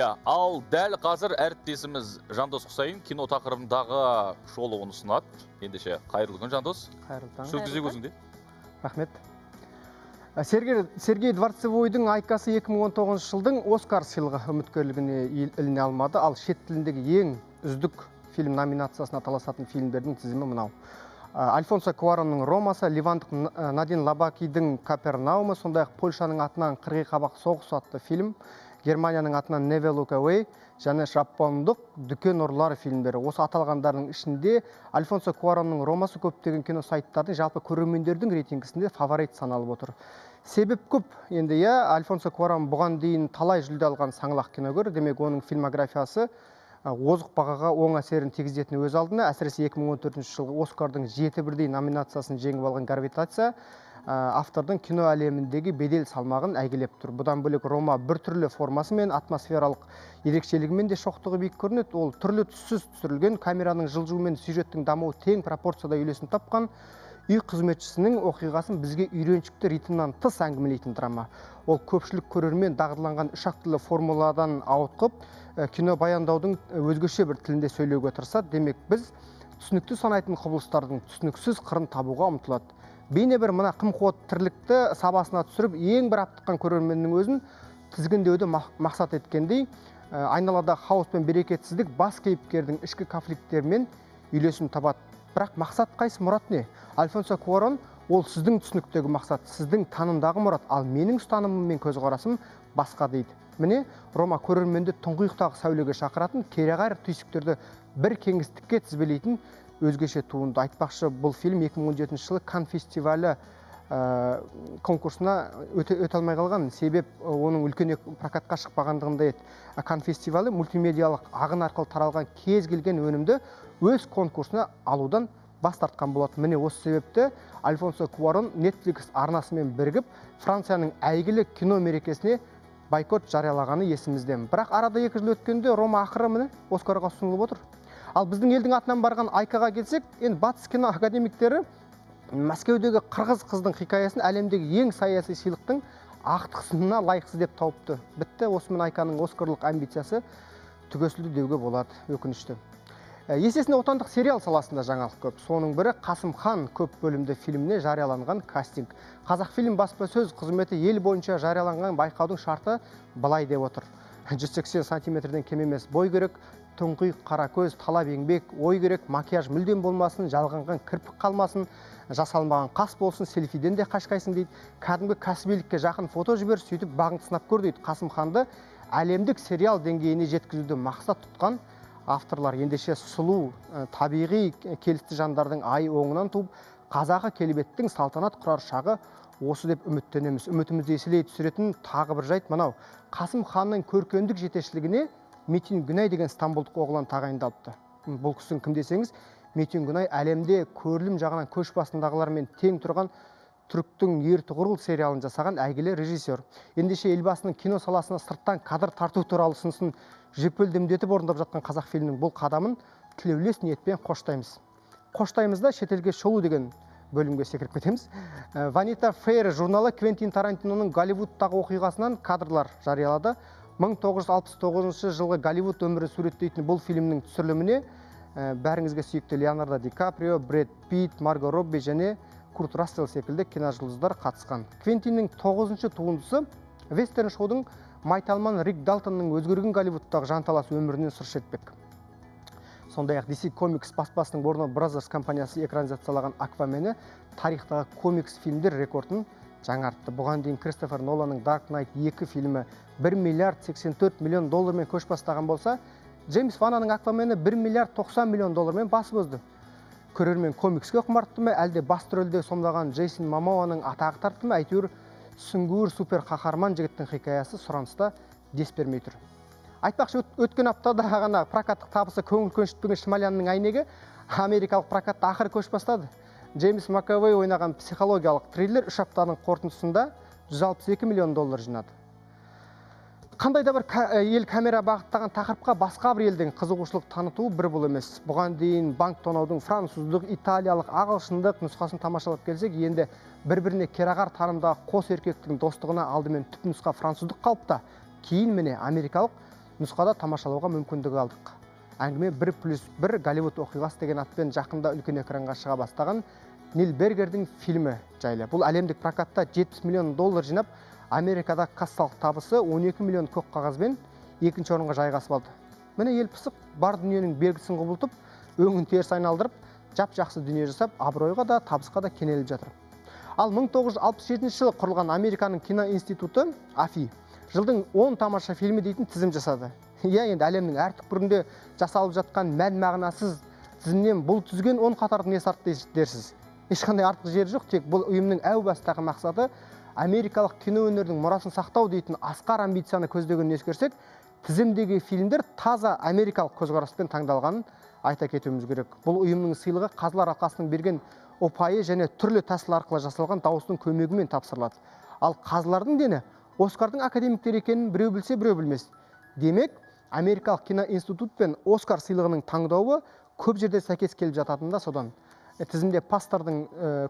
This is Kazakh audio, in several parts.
Ал дәл қазір әріптесіміз Жандос Құсайын кино тақырыбындағы шолуын ұсынады. Ендеше, қайырлы күн, Жандос. Қайырлы таң. Сөз кезек өзіңде. Рахмет. Сергей Дворцевойдың Айкасы 2019 жылдың Оскар сыйлығы үміткерлігіне іліне алмады, ал шет тіліндегі ең үздік фильм номинациясына таласатын фильмдердің тізімі мынау. Альфонсо Куаронның Ромасы, ливандық Надин Лабакидің Капернаумы, сондай-ақ Польшаның атынан қырғи қабақ соғыс атты фильм, Германияның атынан Never Look Away және жапондық Дүкен ұрлары фильмдері. Осы аталғандардың ішінде Альфонсо Куаронның Ромасы көптеген кино сайттардың жалпы көрермендердің рейтингісінде фаворит саналып отыр. Себеп көп. Енді Альфонсо Куарон бұған дейін талай жүлде алған саңлақ киногер, демек оның фильмографиясы озық бағаға оң әсерін тигізетін өз алдына. Әсіресе 2014 жылғы Оскардың 7 бірдей номинациясын жеңіп алған Гравитация автордың кино әлеміндегі бедел салмағын әйгілеп тұр. Бұдан бөлек Рома бір түрлі формасы мен атмосфералық ерекшелігімен де шоқтығы биік көрінеді. Ол түрлі түссіз түсірілген, камераның жылжуы мен сюжеттің дамуы тең пропорцияда үйлесім тапқан, үй қызметшісінің оқиғасын бізге үйреншікті ритмнан тыс әңгімелейтін драма. Ол көпшілік көрермен дағдыланған үш актілі формуладан ауытқып, кино баяндаудың өзгеше бір тілінде сөйлеуге тырысады. Демек, біз түсінікті санайтын құбылыстардың түсініксіз қырын табуға ұмтылады. Бейне бір мына қым-қуыт тірлікті сабасына түсіріп, ең бір аптыққан көрерменнің өзін тізгіндеуді мақсат еткендей, айналада хаос пен берекетсіздік бас кейіпкердің ішкі конфликттерімен үйлесім табады. Бірақ мақсат қайсы, мұрат не? Альфонсо Куарон ол сіздің түсініктегі мақсат, сіздің танымдағы мұрат, ал менің ұстанымым мен көзқарасым басқа дейді. Міне, Рома көрерменді тұңғиықтағы сәулеге шақыратын, кереғар түйсіктерді бір кеңістікке тізбелейтін өзгеше туынды. Айтпақшы, бұл фильм 2017 жылы Канн фестивалі конкурсына өте алмай қалған. Себеп оның үлкен прокатқа шықпағандығында еді. Канн фестивалі мультимедиялық ағын арқылы таралған кез келген өнімді өз конкурсына алудан бас тартқан болады. Міне осы себепті Альфонсо Куарон Netflix арнасымен бірігіп, Францияның әйгілі кино мерекесіне бойкот жариялағаны есімізден. Бірақ арада 2 жыл өткенде Рома ақыры міне Оскарға ұсынылып отыр. Ал біздің елдің атынан барған Айкаға келсек, енді батыс кино академиктері Мәскеудегі қырғыз қыздың хикаясын әлемдегі ең саяси сыйлықтың ақтықсынына лайықсыз деп тауыпты. Бітті, осымен Айканың Оскарлық амбициясы түгесілді деуге болады, өкінішті. Есесіне отандық сериал саласында жаңалық көп. Соның бірі Қасым хан көп бөлімді фильміне жарияланған кастинг. Қазақфильм баспасөз қызметі ел бойынша жарияланған байқаудың шарты былай деп отыр. 180 сантиметрден кем емес бой керек, тұңғиық қара көз, талап еңбек, ой керек, макияж мүлдем болмасын, жалғанған кірпік қалмасын, жасалмаған қас болсын, селфиден де қашқайсың дейді. Кәдімгі кәсібилікке жақын фото жібер, сөйтіп бағыңды сынап көр дейді. Қасым ханды әлемдік сериал деңгейіне жеткізуді мақсат тұтқан авторлар. Ендеше сұлу, табиғи келісті жандардың ай оңынан туып, қазақы келбеттің салтанат құрар шағы осы деп үміттенеміз. Үмітімізді еселей түсіретін тағы бір жайт мынау. Қасым ханның көркемдік жетекшілігіне Метин Гүнай деген стамбулдық оғлан тағайындалыпты. Бұл кісінің кім десеңіз, Метин Гүнай әлемде көрілім жағынан көш басындағылармен тең тұрған түріктің ертұғырыл сериалын жасаған әйгілі режиссер. Ендеше елбасының кино саласына сырттан кадр тарту туралы ұсынысын жепелдемдетіп орындап жатқан Қазақфильмнің бұл қадамын тілеулес ниетпен қоштаймыз. Қоштаймыз да шетелге шолу деген бөлімге секіріп кетеміз. Vanity Fair журналы Квентин Тарантиноның Голливудтағы оқиғасынан кадрлар жариялады. 1969 жылғы Голливуд өмірі суреттейтін бұл фильмнің түсіріліміне бәріңізге сүйікті Леонардо Ди Каприо, Брэд Питт, Марго Робби және Курт Рассел секілді киножұлдыздар қатысқан. Квентиннің 9-шы туындысы вестерн шоудың майталман Рик Далтонның өзгерген Голливудтағы жанталас өмірінен сыр шертпек. Сондай-ақ DC Comics баспасының Warner Brothers компаниясы экранизациялаған Аквамені тарихтағы комикс фильмдер рекордын жаңартты. Бұған дейін Кристофер Ноланның Dark Knight 2 фильмі 1 миллиард 84 миллион доллармен көш бастаған болса, Джеймс Вананың Аквамені 1 миллиард 90 миллион доллармен басып озды. Көрермен комикске құмартты ма, әлде басты рөлде сомдаған Джейсон Момоаның атағы тартты ма, әйтеуір сүңгуір супер қаһарман жігіттің хикаясы сұраныста дес бермей тұр. Айтпақшы, өткен аптада ғана прокаттық табысы көңіл көншітпеген Шмалянның әйнегі америкалық прокатта ақыры көш бастады. Джеймс Макэвой ойнаған психологиялық триллер 3 аптаның қорытындысында 162 миллион доллар жинады. Қандай да бір ел камера бағыттаған тақырыпқа басқа бір елдің қызығушылық танытуы бір бұл емес. Бұған дейін банк тонаудың француздық, италиялық, ағылшындық нұсқасын тамашалап келсек, енді бір-біріне керағар танымдағы қос еркектің достығына алдымен түпнұсқа француздық қалыпта, кейін міне америкалық нұсқада тамашалауға мүмкіндік алдық. Әңгіме 1+1 Голливуд оқиғасы деген атпен жақында үлкен экранға шыға бастаған Нил Бергердің фильмі жайлы. Бұл әлемдік прокатта $70 миллион жинап, Америкада кассалық табысы 12 миллион көк қағазбен екінші орынға жайғасып алды. Міне ел пысық бар дүниенің белгісін құбылтып, өңін теріс айналдырып, жап-жақсы дүние жасап, абыройға да, табысқа да кенеліп жатыр. Ал 1967 жылы құрылған Американың кино институты АФИ жылдың 10 тамаша фильмі дейтін тізім жасады. Енді әлемнің әр түкпірінде жасалып жатқан мән мағынасыз тізімнен бұл түзген 10 қатардың несі артты дерсіз. Ешқандай артық жері жоқ, тек бұл ұйымның әу бастағы мақсаты америкалық кино өнерінің мұрасын сақтау дейтін асқар амбицияны көздегенін ескерсек, тізімдегі фильмдер таза америкалық көзқараспен таңдалғанын айта кетуіміз керек. Бұл ұйымның сыйлығы қазылар алқасының берген ұпайы және түрлі тәсіл арқылы жасалған дауыстың көмегімен тапсырылады. Ал қазылардың дені Оскардың академиктер екенін біреу білсе, біреу білмес. Демек, Америкалық кино институт пен Оскар сыйлығының таңдауы көп жерде сәйкес келіп жататында содан. Тізімде Пастардың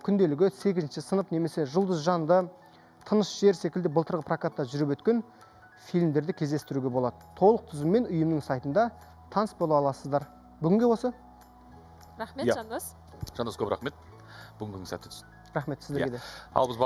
күнделігі, 8-ші сынып немесе Жұлдыз жанды, Тыныш жер секілді былтырғы прокатта жүріп өткен фильмдерді кездестіруге болады. Толық тізіммен ұйымның сайтында таныс бола аласыздар. Бүгінге осы. Рахмет, Жандос. Жандос, көп рахмет. Бүгінгі сәтті түсін. Рахмет сіздерге де. Ал біз